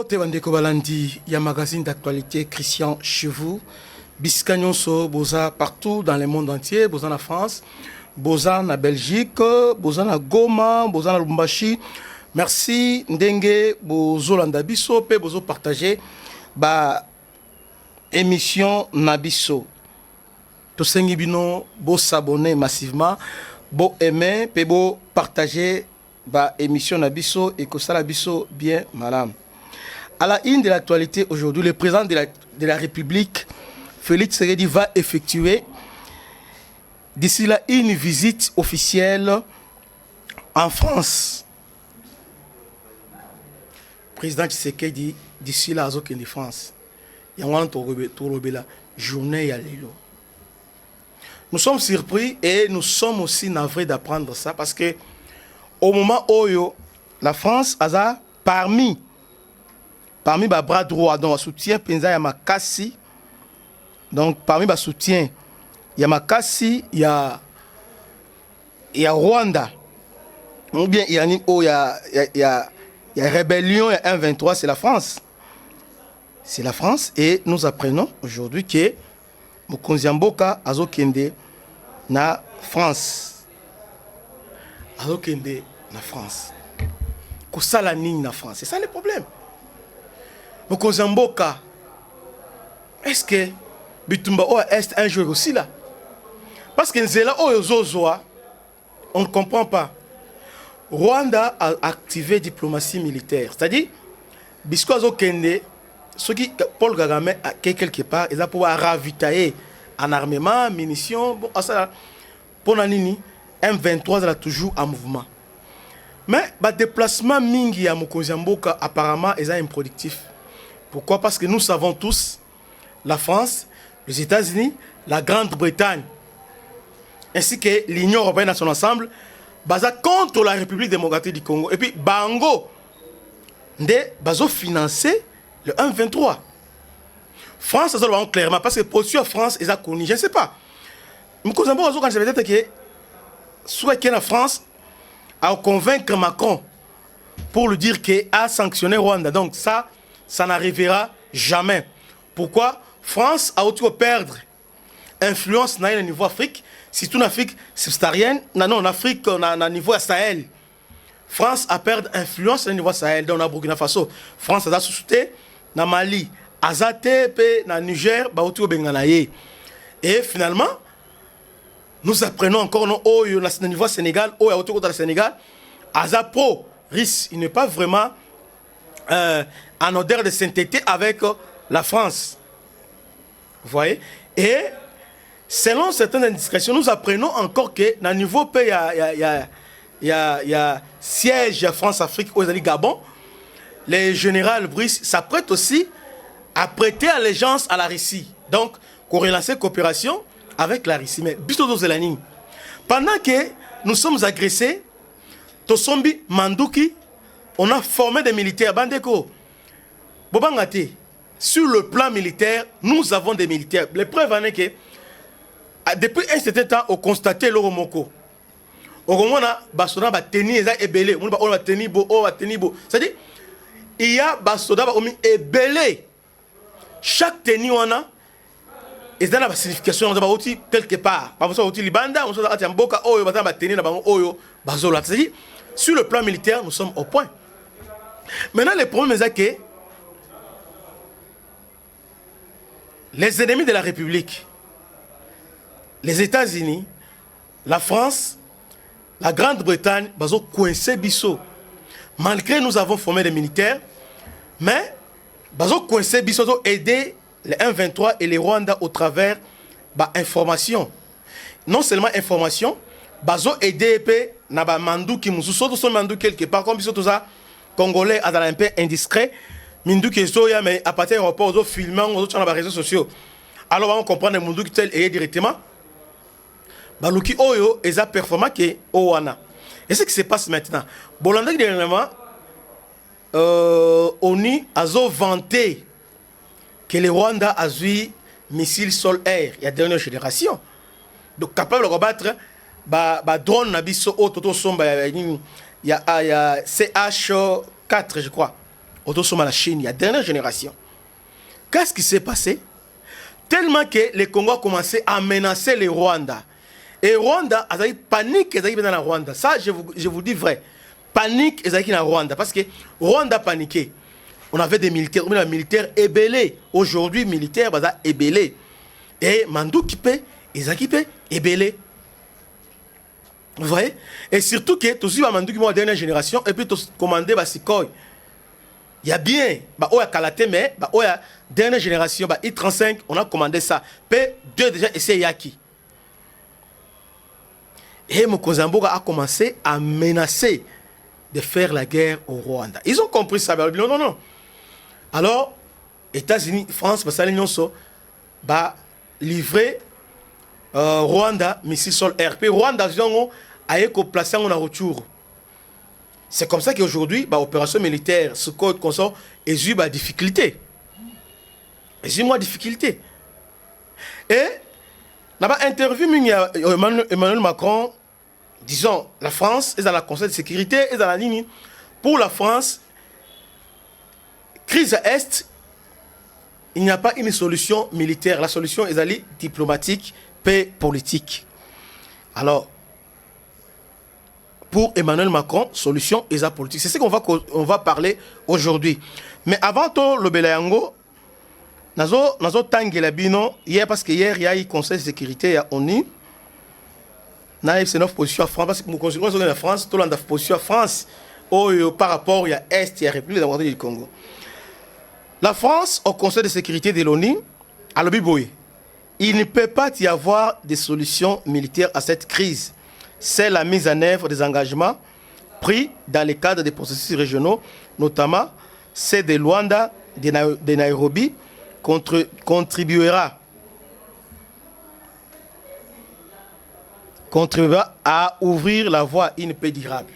Mbote Bandeko Balandi, il y a un magazine d'actualité Christian chez vous. Biscagnonso, Boza partout dans le monde entier, Boza en France, Boza en Belgique, Boza en Goma, Boza en Lubumbashi. Merci Ndenge, Bozo Landabiso, pe Bozo partager ba émission Nabiso. Tout sengi bino, bo s'abonner massivement, bo aimer, pe bo partager ba émission Nabiso et que ça Nabiso bien madame. À la une de l'actualité aujourd'hui, le président de la République, Félix Tshisekedi, va effectuer d'ici là une visite officielle en France. Président Tshisekedi, d'ici là, en France. Il y a un journée à l'élo. Nous sommes surpris et nous sommes aussi navrés d'apprendre ça parce que au moment où la France a parmi les bras droits, donc soutien Penza Yamakasi. Donc parmi les soutiens, il y a Makasi, il y a Rwanda. Ou bien il y a rébellion, il y a 1-23, c'est la France. C'est la France et nous apprenons aujourd'hui que Mokonzi Mboka azokende na France. Azokende na France. Kosala nini na France? C'est ça le problème. Mokonzi Mboka, est-ce que Bitumba est un joueur aussi là? Parce que Nzela Oyozozoa, on ne comprend pas. Rwanda a activé diplomatie militaire. C'est-à-dire, Bisco Azokende, ceux qui Paul Kagame a quelque part, ils ont pouvoir ravitailler en armement, munitions. Bon, ça, pour Nanini, M23 est toujours en mouvement. Mais le déplacement mingi à Mokonzi Mboka, apparemment, est improductif. Pourquoi? Parce que nous savons tous, la France, les États-Unis, la Grande-Bretagne, ainsi que l'Union européenne dans son ensemble, basé contre la République démocratique du Congo. Et puis, Bango, bazo financé le 1-23. France, ça se clairement, parce que pour la France, ils ont connu, je ne sais pas. Mais quand je vais dire que, soit que la France a convaincu Macron pour lui dire qu'il a sanctionné Rwanda. Donc, ça n'arrivera jamais. Pourquoi? France a autour perdre influence dans le niveau Afrique, surtout en Afrique subsaharienne, non, en Afrique, on a niveau Sahel. France a perdu influence dans le niveau Sahel, dans le Burkina Faso. France a soutenu dans Mali, Azate, dans Niger, autour Benganaye. Et finalement, nous apprenons encore au niveau Sénégal, autour de Sénégal, Azapro, RIS, il n'est pas vraiment en odeur de sainteté avec la France. Vous voyez? Et selon certaines indiscrétions, nous apprenons encore que dans le niveau pays, il y a siège France-Afrique aux Gabon. Les généraux Brice s'apprêtent aussi à prêter allégeance à la Russie. Donc, relancer coopération avec la Russie. Mais pendant que nous sommes agressés, Tosombi, Mandouki, on a formé des militaires. Bandeko, Bobangate, sur le plan militaire, nous avons des militaires. Les preuves en est que, depuis un certain temps, on constatait l'Oromoko. On a Basoda Bateni et Belé. On a Bateni Bo. C'est-à-dire, il y a Basoda et chaque tenue, on a. Et dans la signification, on a quelque part. On a Libanda, on a Mboka, on a Bateni, on a c'est-à-dire, sur le plan militaire, nous sommes au point. Maintenant, le problème est que les ennemis de la République, les États-Unis, la France, la Grande-Bretagne, bazo coincé biso. Malgré nous avons formé des militaires, mais bazo coincé biso aider les 1-23 et les Rwandais au travers d'informations. Non seulement information, bazo aider na ba mandu ki mususo so mandu quelque part comme biso tout ça congolais à un peu indiscret. Mindu qui est mais à partir du rapport aux filmants, aux autres réseaux sociaux. Alors on comprend que Mindu qui est directement. Baluki Oyo est à performant que Owana. Et ce qui se passe maintenant. Bolanda dernièrement, ONU a vanté que le Rwanda a eu missiles sol-air. Il y a dernière génération. Donc capable de combattre drone nabiso au toto somba. Il y a CH4 je crois. Autosoma la Chine, il y a dernière génération. Qu'est-ce qui s'est passé? Tellement que les Congos ont commencé à menacer les Rwandais. Et Rwanda, ils ont panique, ils ont dans la Rwanda. Ça, je vous dis vrai. Panique, ils ont dans la Rwanda. Parce que Rwanda paniqué. On avait des militaires, on avait des militaires ébellés. Aujourd'hui, militaires, ils sont ébellés. Et Mandou qui paie, ils ont qui ébellés. Vous voyez? Et surtout que, tout suite, Mandou qui est la dernière génération, et puis, tu commandé, Sikoy. Il y a bien, il y a Kalaté, mais il y a dernière génération, I-35, on a commandé ça. P2 déjà essayé Yaki. Et Mokozamboga a commencé à menacer de faire la guerre au Rwanda. Ils ont compris ça. Non, non, non. Alors, États-Unis, France, livré Rwanda, missile sol air. Puis Rwanda, a été placé en retour. C'est comme ça qu'aujourd'hui, l'opération militaire, ce code consort, est eu difficulté. Est eu difficulté. Et, là-bas, interview Emmanuel Macron, disons, la France est dans la Conseil de sécurité, est dans la ligne. Pour la France, crise à Est, il n'y a pas une solution militaire. La solution est d'aller diplomatique, paix politique. Alors, pour Emmanuel Macron, solution est politique. C'est ce qu'on va parler aujourd'hui. Mais avant tout, le Belayango, nazo tangela bino hier parce que hier il y a eu Conseil de sécurité à ONU. Na c'est notre position à France parce que nous considérons que la France, tout le monde a position à France par rapport à Est et à la République démocratique du Congo. La France, au Conseil de sécurité de l'ONU, à l'Obiboye, il ne peut pas y avoir de solution militaire à cette crise. C'est la mise en œuvre des engagements pris dans le cadre des processus régionaux, notamment ceux de Luanda, de Nairobi, contribuera à ouvrir la voie à une paix durable.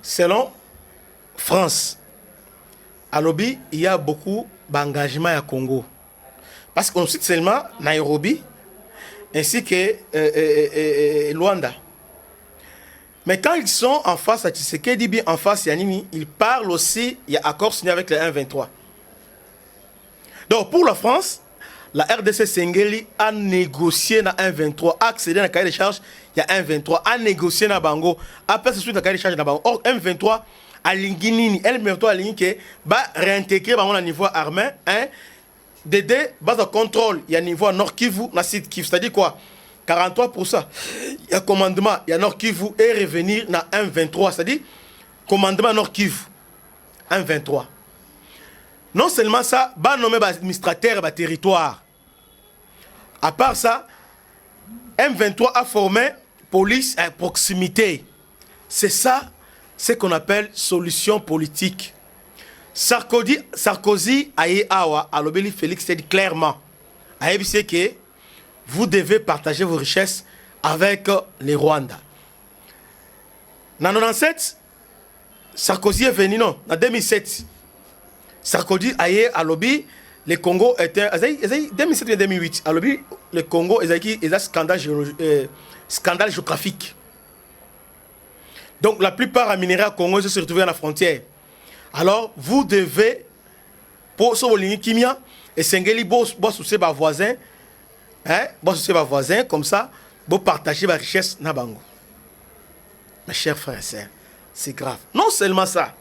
Selon France, à Lobi, il y a beaucoup d'engagements à Congo. Parce qu'on cite seulement Nairobi, ainsi que Luanda. Mais quand ils sont en face à Tshisekedi, en face à Nini, ils parlent aussi, il y a accord signé avec le 1-23. Donc pour la France, la RDC Sengeli a négocié dans 1-23, a accédé dans le cahier de charge, il y a 1-23, a négocié dans Bango, a passé sur le cahier de charge dans Bango. Or 1-23, à Linginini, elle me a dit que va réintégrer au niveau armé, hein, d'aider base de contrôle, il y a niveau Nord Kivu, na Sud Kivu, c'est-à-dire quoi? 43%. Il y a commandement, il y a Nord Kivu et revenir dans 1-23, c'est-à-dire commandement Nord Kivu, 1-23. Non seulement ça, va nommer administrateur et territoire. À part ça, M23 a formé police à proximité. C'est ça, ce qu'on appelle solution politique. Sarkozy a l'obéli Félix dit clairement, a dit que vous devez partager vos richesses avec les Rwandais. En 1997, Sarkozy est venu, non, en 2007, Sarkozy a lobby, le Congo était, 2007 et 2008, a lobby, le Congo est un scandale géographique. Donc la plupart des minéraux congolais se retrouvent à la frontière. Alors vous devez, pour ce ligne kimia, et Sengeli, boss soucier vos voisins, hein, boss soucier vos voisins, comme ça, vous partagez vos richesses na bango. Mes chers frères et sœurs, c'est grave. Non seulement ça.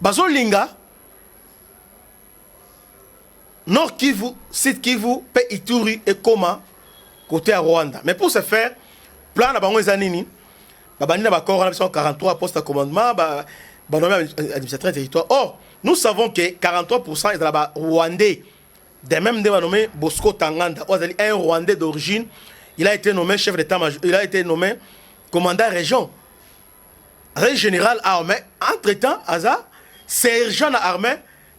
Bazo Linga, Nord Kivu, Sud Kivu, Pe Ituri et Koma, côté à Rwanda. Mais pour ce faire, plan na bango ezanini, babani na bakora na 43 postes à commandement, nommé administrateur territoire. Or, nous savons que 43% est là-bas rwandais. De même, on a nommé Bosco Tanganda, un Rwandais d'origine. Il a été nommé chef d'état-major, il a été nommé commandant région. Un général armé, entre-temps, Aza, sergent armé,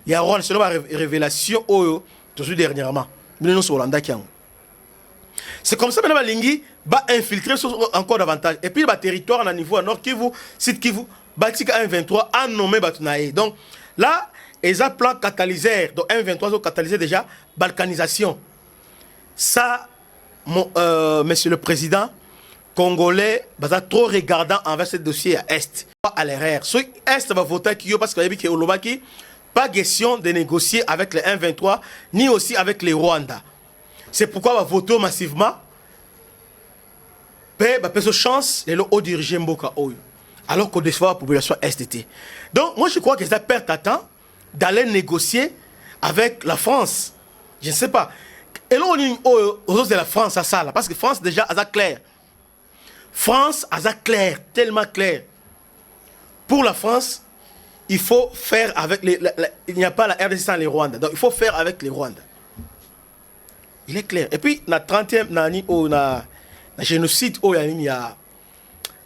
il y a Rwanda, selon ma révélation, tout dernièrement. C'est comme ça que Lingui va infiltrer encore davantage. Et puis, le territoire, à niveau nord Kivu, Sud Kivu, Batika 1-23 a nommé Batunaï. Donc là, ils ont un plan catalyseur. Donc 1-23 ont catalysé déjà balkanisation. Ça, monsieur le président, Congolais sont trop regardants envers ce dossier à Est. À l'erreur. Ce Est va voter parce qu'il y a pas question de négocier avec les 1-23 ni aussi avec les Rwandais. C'est pourquoi va voter massivement. Pe chance de l'eau diriger Mboka Oyo. Alors qu'on déçoit la population STT. Donc moi je crois que ça perd à temps d'aller négocier avec la France. Je ne sais pas. Et là on est de la France à ça là. Parce que France déjà a clair. France a clair, tellement clair. Pour la France, il faut faire avec les... il n'y a pas la RDC sans les Rwandais. Donc il faut faire avec les Rwandais. Il est clair. Et puis, la 30e génocide, il y a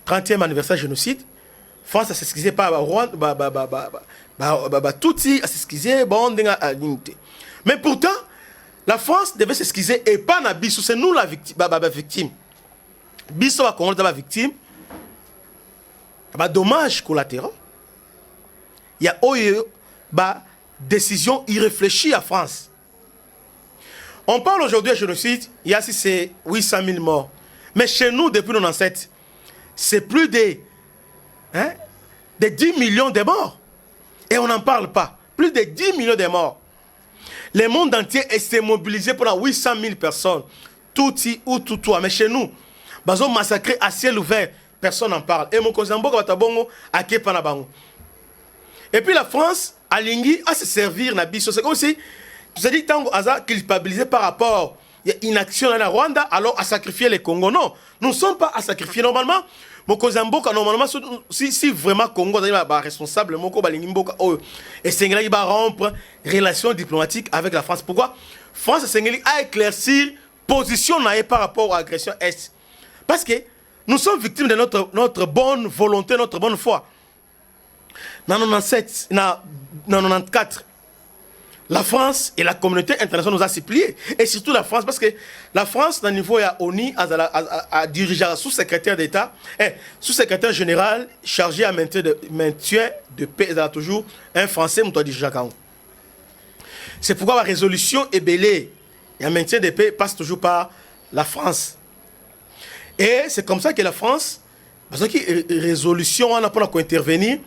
30e anniversaire génocide, France a s'excusé par Rwanda, Tutsi a s'excusé, mais pourtant, la France devait s'excuser et pas Nabiso, c'est nous la victime. Biso va connaître la victime. Dommage collatéraux. Il y a décision irréfléchie à France. On parle aujourd'hui de génocide, il y a 800 000 morts. Mais chez nous, depuis 1997, c'est plus de 10 millions de morts. Et on n'en parle pas. Plus de 10 millions de morts. Le monde entier s'est mobilisé pour 800 000 personnes. Touti ou toutoua. Mais chez nous, ils ont massacré à ciel ouvert. Personne n'en parle. Et mon cousin Mboka Batabongo a Kepanabango. Et puis la France, à Lingui, a se servir na biso. C'est comme si, tu as dit, Tango Aza culpabilisé par rapport à une action dans la Rwanda, alors à sacrifier les Congos. Non, nous ne sommes pas à sacrifier. Normalement, mon cousin Mboka, normalement, si vraiment Congo est responsable, mon cousin Mboka, et Sengheli va rompre relations diplomatiques avec la France. Pourquoi? France et Sengheli a éclairci position par rapport à l'agression Est. Parce que nous sommes victimes de notre bonne volonté, notre bonne foi. Dans 97, dans 94, la France et la communauté internationale nous a supplié. Et surtout la France, parce que la France, dans le niveau de ONU, a dirigé un sous-secrétaire d'État, sous-secrétaire général chargé à maintien de paix, il y a toujours un Français, qui dirige. C'est pourquoi la résolution est belée. Et un maintien de paix passe toujours par la France. Et c'est comme ça que la France, parce que résolution, on a pas intervenir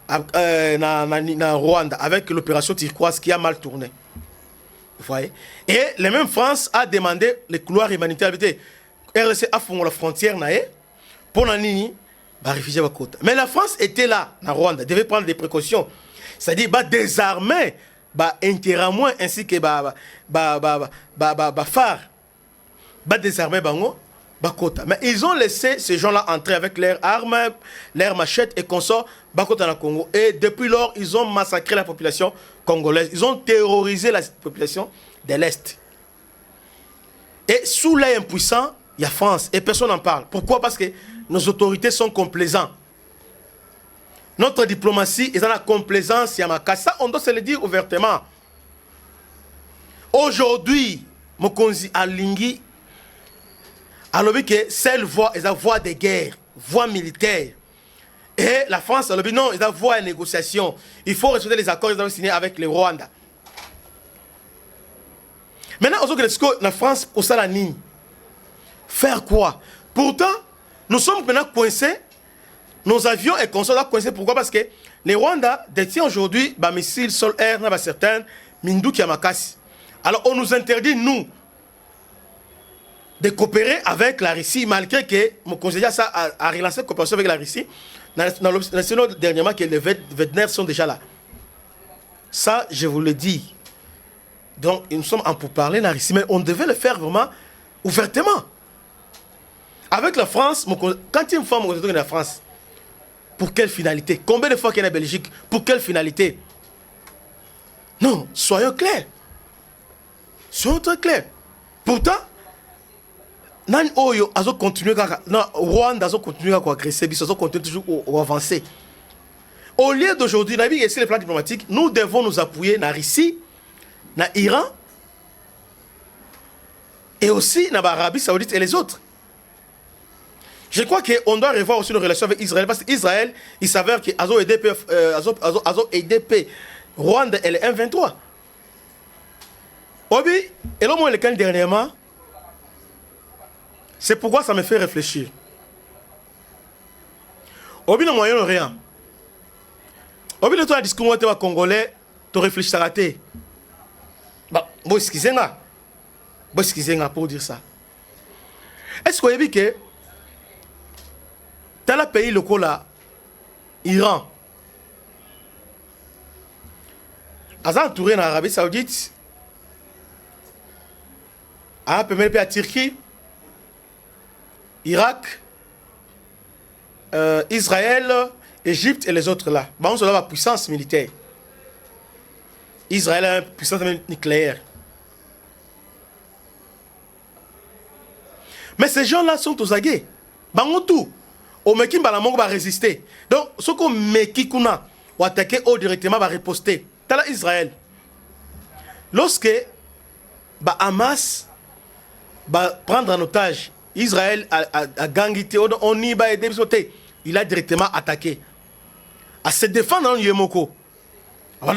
en Rwanda avec l'opération turquoise qui a mal tourné. Vous voyez? Et la même France a demandé les couloirs humanitaires. RDC a fait la frontière pour les réfugiés. Mais la France était là, en Rwanda, devait prendre des précautions. C'est-à-dire désarmer Interahamwe ainsi que FAR. Désarmer Bango. Mais ils ont laissé ces gens-là entrer avec leurs armes, leurs machettes et consorts Bakota dans Congo. Et depuis lors, ils ont massacré la population congolaise. Ils ont terrorisé la population de l'Est. Et sous l'œil impuissant, il y a France. Et personne n'en parle. Pourquoi? Parce que nos autorités sont complaisantes. Notre diplomatie est dans la complaisance. Ça, on doit se le dire ouvertement. Aujourd'hui, Mokonzi Alingui, alors que celle voix est la voix de guerre, voix militaire. Et la France, alors non, ils ont voix de négociation. Il faut respecter les accords qu'ils ont signés avec les Rwandais. Maintenant, la France, pour ça, la ligne. Faire quoi? Pourtant, nous sommes maintenant coincés. Nos avions et consorts sont coincés. Pourquoi? Parce que les Rwandais détiennent aujourd'hui des missiles sol-air, certains, Mindouki Yamakasi. Alors, on nous interdit, nous, de coopérer avec la Russie, malgré que mon conseiller a relancé la coopération avec la Russie. Dans l'option dernièrement, que les vétérinaires sont déjà là. Ça, je vous le dis. Donc, nous sommes en pourparlers la Russie, mais on devait le faire vraiment ouvertement. Avec la France, quand une fois mon conseiller de la France, pour quelle finalité? Combien de fois qu'il y a en Belgique? Pour quelle finalité? Non, soyons clairs. Soyons très clairs. Pourtant, Nan Oyo a continué Rwanda a continué à agresser, ils ont continué toujours à avancer. Au lieu d'aujourd'hui, sur le plan diplomatique, nous devons nous appuyer na Russie, na Iran et aussi na l'Arabie Saoudite et les autres. Je crois qu'on doit revoir aussi nos relations avec Israël parce qu'Israël, il s'avère qu'ils ont aidé Rwanda et les M23. Obi, et là, moi, le cas dernièrement, C'est pourquoi ça me fait réfléchir. Au bout du Moyen-Orient, au bout de toi, discours congolais, tu réfléchis à rater. Bon, excusez-moi. Bon, excusez-moi pour dire ça. Est-ce que vous avez vu que dans le pays local là, Iran, a entouré en Arabie Saoudite, a permis à Turquie, Irak, Israël, Égypte et les autres là. Bah, on se donne la puissance militaire. Israël a une puissance nucléaire. Mais ces gens-là sont aux aguets. Bah, on tout. Au Mekim, bah, la Mongo va résister. Donc, ce qu'on Meki Kuna, ou attaquer au directement, va riposter. T'as là Israël. Lorsque bah, Hamas va prendre en otage, Israël a gagné, on y va aider, il a directement attaqué. À se défendre dans Yemoko. Mais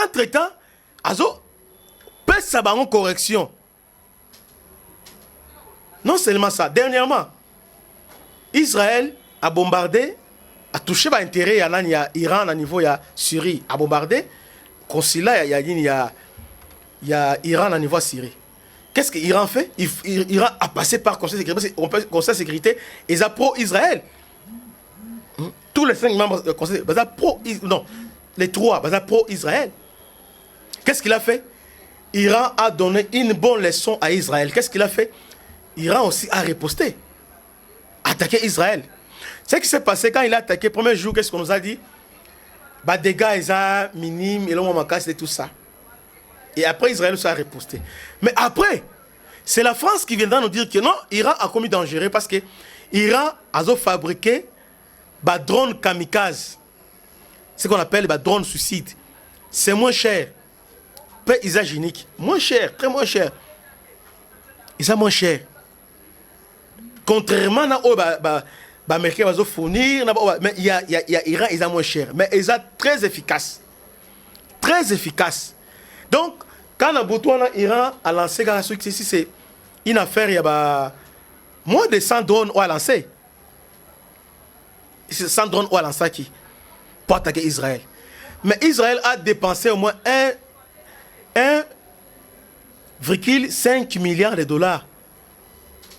entre-temps, Azo peut savoir en correction. Non seulement ça, dernièrement, Israël a bombardé, a touché l'intérêt, il y a Iran à niveau, il y a Syrie, a bombardé, consulat, il y a Iran à niveau Syrie. Qu'est-ce que l'Iran fait? L'Iran a passé par Conseil de sécurité et ils a pro-Israël. Tous les 5 membres du Conseil, non, les 3, pro-Israël. Qu'est-ce qu'il a fait? Iran a donné une bonne leçon à Israël. Qu'est-ce qu'il a fait? Iran aussi a riposté, attaqué Israël. Ce qui s'est passé quand il a attaqué le premier jour, qu'est-ce qu'on nous a dit? Bah, des gars, ils ont minime, et l'on m'a cassé tout ça. Et après, Israël aussi a riposté. Mais après, c'est la France qui viendra nous dire que non, Iran a commis dangereux parce que Iran a fabriqué des drones kamikazes. Ce qu'on appelle des drones suicides. C'est moins cher. Pas hygiénique. Moins cher, très moins cher. Ils sont moins cher. Contrairement à Américains va fournir, mais il y a Iran, ils sont moins cher. Mais ils sont très efficaces. Très efficaces. Donc, quand Iran a lancé c'est une affaire, il y a moins de 100 drones à lancer. 100 drones à lancer qui pour attaquer Israël. Mais Israël a dépensé au moins 1,5 milliard de dollars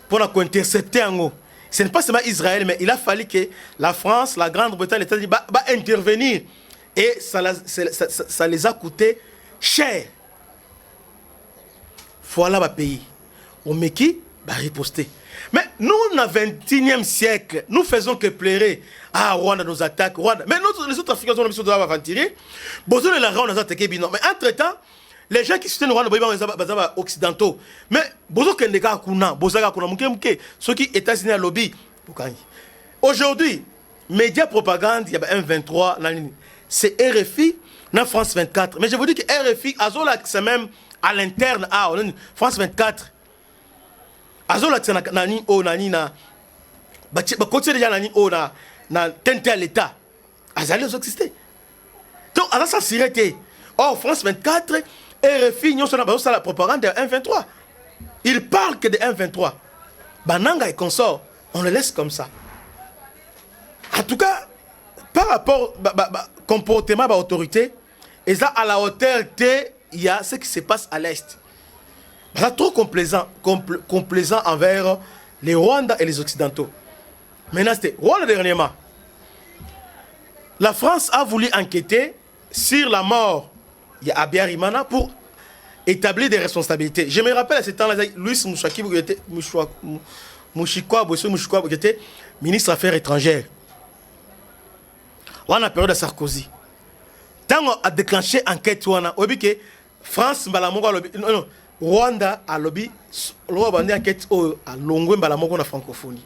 pour intercepter en haut. Ce n'est pas seulement Israël, mais il a fallu que la France, la Grande-Bretagne, les États-Unis intervenir. Et ça les a coûté cher. Voilà le pays. Au Meki, riposter. Mais nous, dans le 21e siècle, nous faisons que pleurer. Ah, Rwanda nous attaque, Rwanda. Mais les autres Africains ont besoin de tirer. Besoin de la Rwanda nous attaquer. Mais entre-temps, les gens qui soutiennent Rwanda, ils sont occidentaux. Mais besoin que les gars ceux qui États-Unis à lobby. Aujourd'hui, médias propagande, il y a un 23, c'est RFI, dans France 24. Mais je vous dis que RFI, c'est même à l'interne, France 24. Azola tsana nani o nani na ba côté déjà nani o na tente à l'état azali exister donc à ça sirete oh France 24 RFI nous sommes dans la propagande de 1,23 il parle que de 1,23 bananga et consort on le laisse comme ça en tout cas par rapport comportement de l'autorité et ça à la hauteur il y a ce qui se passe à l'est. C'est trop complaisant envers les Rwandais et les Occidentaux. Maintenant, c'était Rwanda dernièrement. La France a voulu enquêter sur la mort de Habyarimana pour établir des responsabilités. Je me rappelle à ce temps-là, Louis Mouchikwa, qui était ministre des Affaires étrangères. On a la période de Sarkozy. Quand on a déclenché l'enquête, on a dit que France, non, Rwanda a lobby, enquête à Longwe Mbalamongo na francophonie.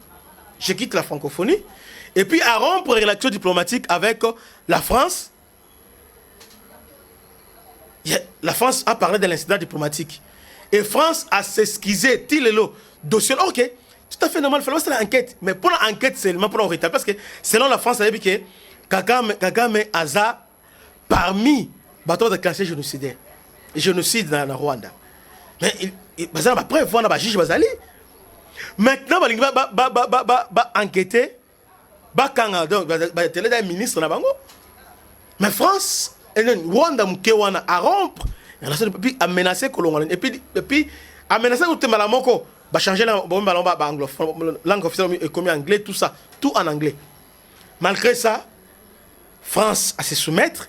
Je quitte la francophonie et puis à rompre les relations diplomatiques avec la France. La France a parlé de l'incident diplomatique et France a s'excusé. Tilelo dossier. Ok, tout à fait normal. Il fallait faire l'enquête, mais pour l'enquête seulement pour l'arrêter parce que selon la France, ça veut dire que Kagame Aza parmi bateaux de classés génocidaires, génocide dans le Rwanda. Mais après voir na juge bazali maintenant balingi ba enquêter ba kanga donc ba télé da ministre na bango mais France et Rwanda mkewana à rompre et puis a menacé Kolongola et puis a menacé tout malamoko ba changer la ba anglophone langue officielle et comme anglais tout ça tout en anglais malgré ça France à se soumettre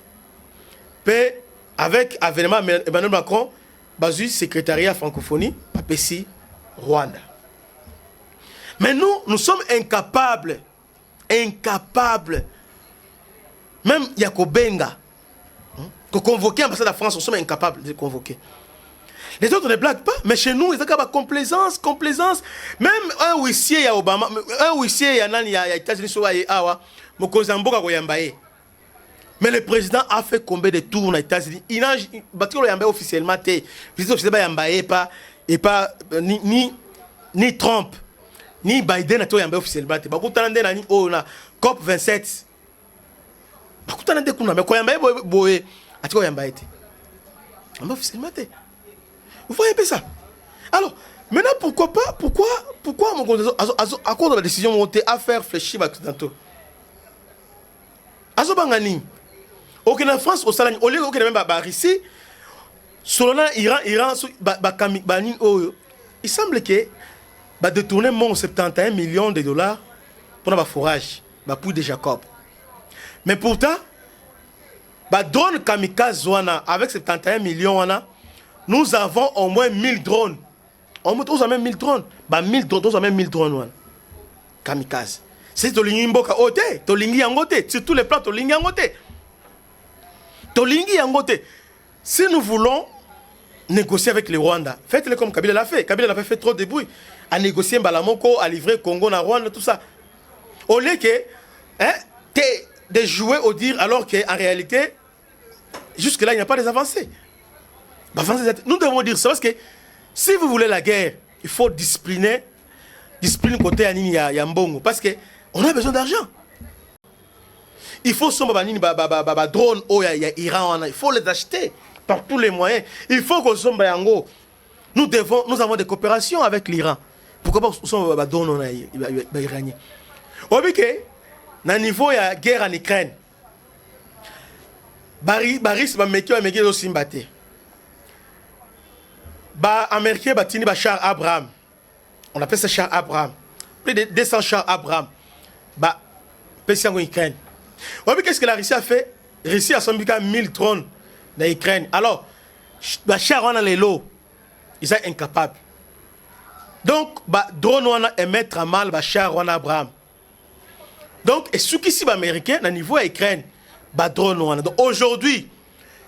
puis avec avènement Emmanuel Macron basu secrétariat francophonie papesi Rwanda. Mais nous sommes incapables même Yakobenga que convoquer l'ambassade de France, nous sommes incapables de convoquer. Les autres ne blaguent pas, mais chez nous, ils ont une complaisance. Même un huissier, il y a Obama, un huissier, il y a les États-Unis, il y a Mokozamboka Goyambaye. Mais le président a fait combien de tours aux États-Unis? Il a battu le officiellement, ni Trump, ni Biden a été officiellement. COP 27. Vous voyez un peu ça? Alors, maintenant, pourquoi à cause de la décision montée à faire fléchir les Occidentaux? Azobangani. Ok, en France, au Salani, au lieu de même Russie, selon Iran, il semble que détourner 71 millions de dollars pour le forage, pour de Jacob. Mais pourtant, drone kamikaze avec 71 millions, nous avons au moins 1000 drones. On a même 1000 drones. 1000 drones. Kamikaze. C'est Tolingi Mboka Ote, Tolingi Yangote, sur tous les plans, Tolingi Yangote. Tolingi Yangote. Si nous voulons négocier avec les Rwandais, faites-le comme Kabila l'a fait. Kabila l'a fait trop de bruit. À négocier Mbalamoko, à livrer Congo, na Rwanda, tout ça. Au lieu que de jouer au dire alors qu'en réalité, jusque-là, il n'y a pas des avancées. Nous devons dire ça parce que si vous voulez la guerre, il faut discipliner côté Anini Yambongo parce qu'on a besoin d'argent. Il faut drone Iran, il faut les acheter par tous les moyens. Il faut qu'on soit Yango. Nous avons des coopérations avec l'Iran. Pourquoi pas nous sommes drone iranien? Au niveau de la guerre en Ukraine, Baris Mekio aussi mbatté. Américain batini char Abraham. On appelle ça char Abraham. Plus de 200 chars Abraham. En Ukraine. Qu'est-ce que la Russie a fait? La Russie a sombi 1000 drones dans l'Ukraine. Alors, char on a les lots. Ils sont incapables. Donc, drone on a émettre à mal char on a Abraham. Donc, et ce qui est américain, au niveau de l'Ukraine, drone on a. Donc, aujourd'hui,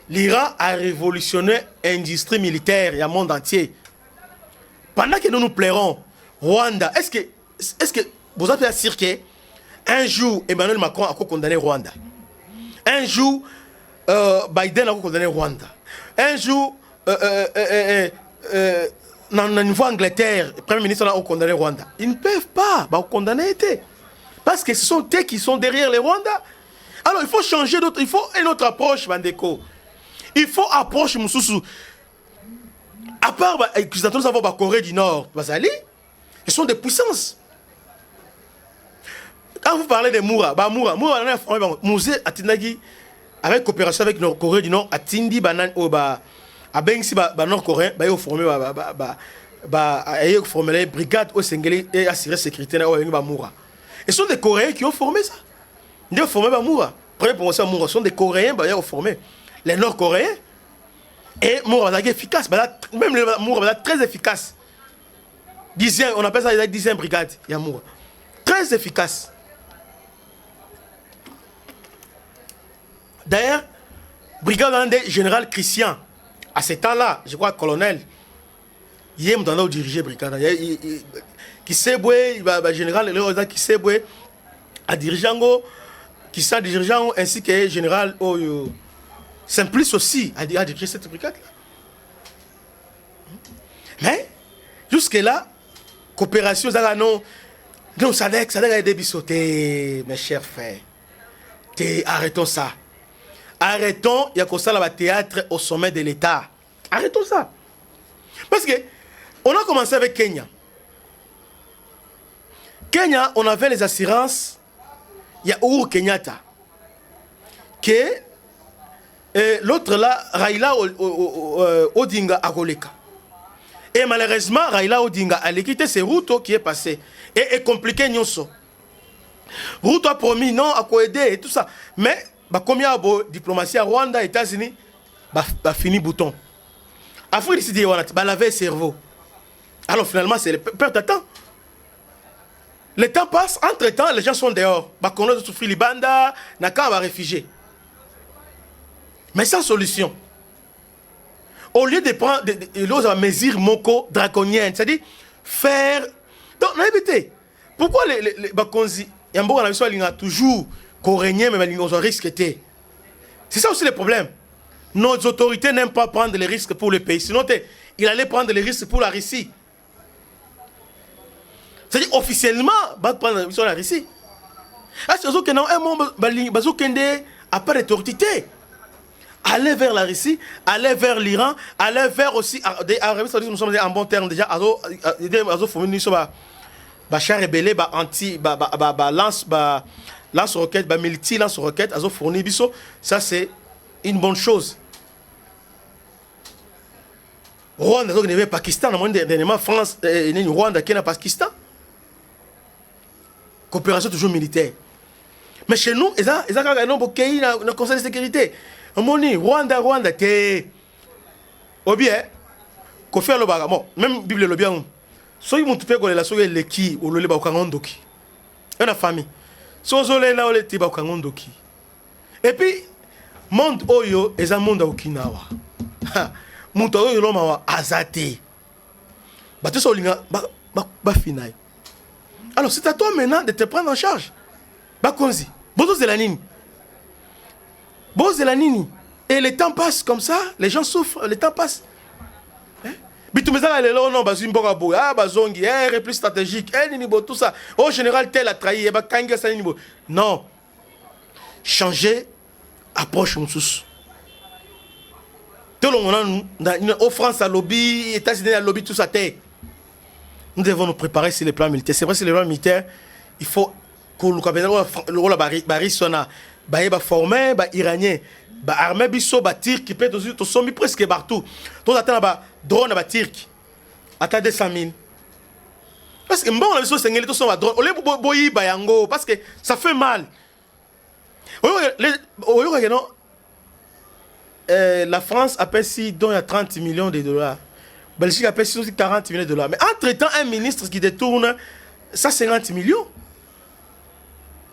l'Iran a révolutionné l'industrie militaire et le monde entier. Pendant que nous nous plairons, Rwanda, est-ce que vous avez assuré qu'un jour Emmanuel Macron a condamné Rwanda? Un jour Biden a condamné Rwanda? Un jour dans le niveau Angleterre, le Premier ministre a condamné Rwanda? Ils ne peuvent pas condamner. Parce que ce sont eux qui sont derrière les Rwandais. Alors il faut changer d'autre, il faut une autre approche, Bandeko. Il faut approche Moussoussou. À part nous avons la Corée du Nord, ils sont des puissances. Quand vous parlez de Moura, Moura a formé Mouzé Atinagi avec coopération avec la Corée du Nord, Atindi Banan Oba, à Bengsi Nord-Coréen, ils ont formé les brigades au Sengeli et assuré sécurité à Moura. Ce sont des Coréens qui ont formé ça. Ils ont formé Moura. Première promotion à Moura, ce sont des Coréens qui ont formé. Les Nord-Coréens. Et Moura est efficace. Même le Moura est très efficace. On appelle ça la 10e brigade. Il y a Moura. Très efficace. D'ailleurs, brigade général Christian, à ce temps-là, je crois colonel, il est dans diriger brigade. Qui sait, général, qui sait, à dirigeant, qui sait dirigeant, ainsi que général Simplice aussi à diriger cette brigade-là. Mais, jusque-là, coopération, non, ça a été bissoté, mes chers frères. Arrêtons ça. Arrêtons, il y a comme ça le théâtre au sommet de l'État. Arrêtons ça. Parce que On a commencé avec Kenya. Kenya, on avait les assurances. Il y a Uhuru Kenyatta. Que l'autre là, Raila Odinga Agoleka. Et malheureusement, Raila Odinga a quitté, c'est Ruto qui est passé. Et compliqué Nyonso. Ruto a promis non à quoi aider et tout ça. Mais combien de diplomatie à Rwanda, États-Unis, fini bouton. Afrique du Sud, laver le cerveau. Alors finalement, c'est perte de temps. Le temps passe, entre-temps, les gens sont dehors. On a souffert Libanda, Naka va réfugier. Mais sans solution. Au lieu de prendre des mesures moko draconiennes, c'est-à-dire faire. Donc, on a évité. Pourquoi les Bakonzi, Yambo, on a toujours régner, mais ils ont risque. C'est ça aussi le problème. Nos autorités n'aiment pas prendre les risques pour le pays. Sinon, il allait prendre les risques pour la Russie. C'est-à-dire, officiellement, il va prendre les risques pour la Russie. Est-ce que non, un monde, à part l'autorité, aller vers la Russie, aller vers l'Iran, aller vers aussi. Nous sommes en bon terme déjà. Bachar rebelle, anti, lance-roquette, multi-lance-roquette, fourni biso. Ça, c'est une bonne chose. Rwanda, Pakistan, dernièrement, France, Rwanda, Kenya, Pakistan. Coopération toujours militaire. Mais chez nous, ils ont un conseil de sécurité. Rwanda, bien, Kofi Alobara, même Bible le bien. So ils m'ont fait la soirée les qui ou le bakangondoki. Une famille. So zole là le ti bakangondoki. Et puis monde oyo est un monde Okinawa. Monde oyo lo mawa azate. Ba tout ça linga ba finai. Alors c'est à toi maintenant de te prendre en charge. Bakonzi. Bozo zelanini. Bozo zelanini. Et le temps passe comme ça, les gens souffrent, le temps passe. Plus stratégique, tout ça. Au général, tel a trahi. Non. Changer approche. Au France, à lobby, États-Unis, à lobby, tout ça. Nous devons nous préparer sur les plans militaires. C'est vrai, sur les plans militaires, il faut que nous former les Iraniens. Armée biso tir qui peut tout sommi presque partout. Tout attend ba drone ba tir qui attend 200 000. Parce que bon la biso sengeli tout son drone. Ole boyi ba yango parce que ça fait mal. La France appelle si donc il y a 30 millions de dollars. Belgique appelle si 40 millions de dollars. Mais entre-temps un ministre qui détourne ça 50 millions.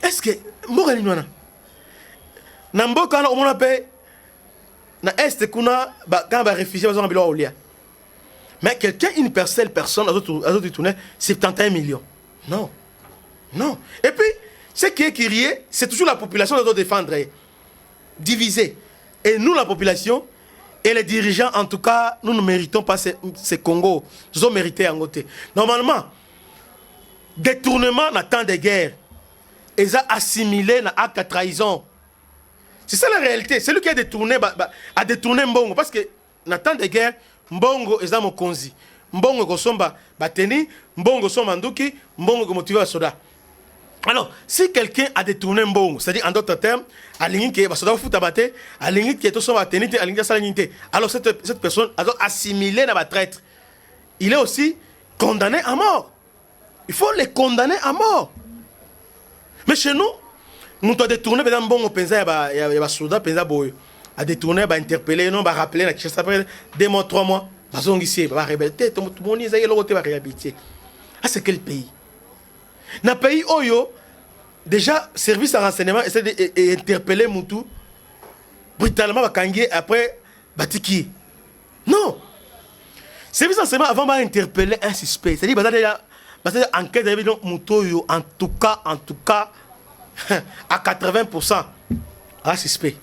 Est-ce que Moralinoana Nambo quand on appelle na est kuna quand ba réfugié bazon bilo olia. Mais quelqu'un une personne a d'autres tourner 71 millions. Non. Non. Et puis ce qui est crié, c'est toujours la population qui doit défendre diviser. Et nous la population et les dirigeants en tout cas, nous ne méritons pas ces Congo. Nous avons mérité en côté. Normalement détournement dans temps de guerre. Ils ont assimilé na acte de trahison. C'est ça la réalité. Celui qui a détourné, a détourné Mbongo. Parce que, dans le temps de guerre, Mbongo est mon konzi. Mbongo kosomba bateni, Mbongo somba nduki, Mbongo motivé à soda. Alors, si quelqu'un a détourné Mbongo, c'est-à-dire en d'autres termes, à l'ingin qui est soda fout à battre, à l'ingin qui est somba bateni, à l'ingin salinité. Alors, cette personne a assimilé dans la traître. Il est aussi condamné à mort. Il faut les condamner à mort. Mais chez nous, nous avons détourné, par exemple, bon, il y a des soldats, à détourner, à interpeller, à rappeler, après 2 mois, 3 mois, ils ont ici, ils réhabiliter, tout le monde va réhabiliter. Ah, c'est quel pays? Dans le pays où, déjà, service de renseignement essaie d'interpeller Moutou, brutalement, après, Batiki. Non! Service de renseignement, avant d'interpeller un suspect, c'est-à-dire, parce que enquête de Moutou, en tout cas, à 80%, à suspect.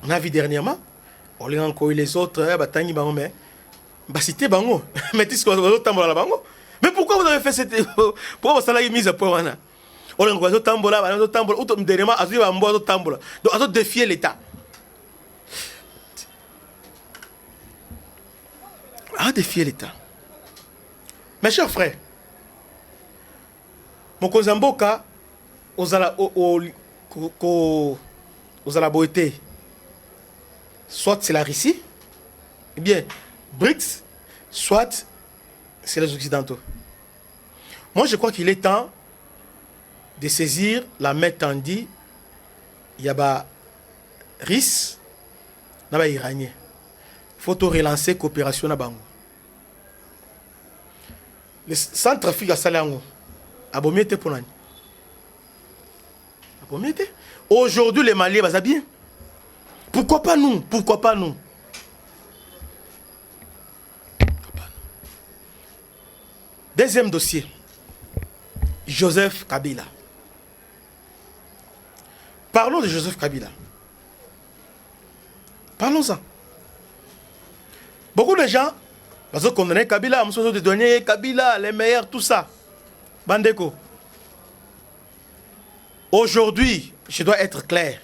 On a vu dernièrement, on a encore eu les autres, mais pourquoi vous avez fait cette. Pourquoi vous avez mis à point? On a encore tambola, donc on a défié l'État. à défier l'État. Mes chers frères, mon Kozamboka, aux alaboité, soit c'est la Russie, eh bien, BRICS, soit c'est les Occidentaux. Moi, je crois qu'il est temps de saisir la main tendue. Il y a RIS, il y a Iranien. Il faut relancer la coopération. Le Centrafrique a Salango. Abomiete pour l'année. Abomiete. Aujourd'hui, les Maliens, ça bien. Pourquoi pas nous? Pourquoi pas nous? Deuxième dossier. Joseph Kabila. Parlons de Joseph Kabila. Parlons-en. Beaucoup de gens, parce qu'on connaît Kabila, on se donner Kabila, les meilleurs, tout ça. Bandeko. Aujourd'hui, je dois être clair.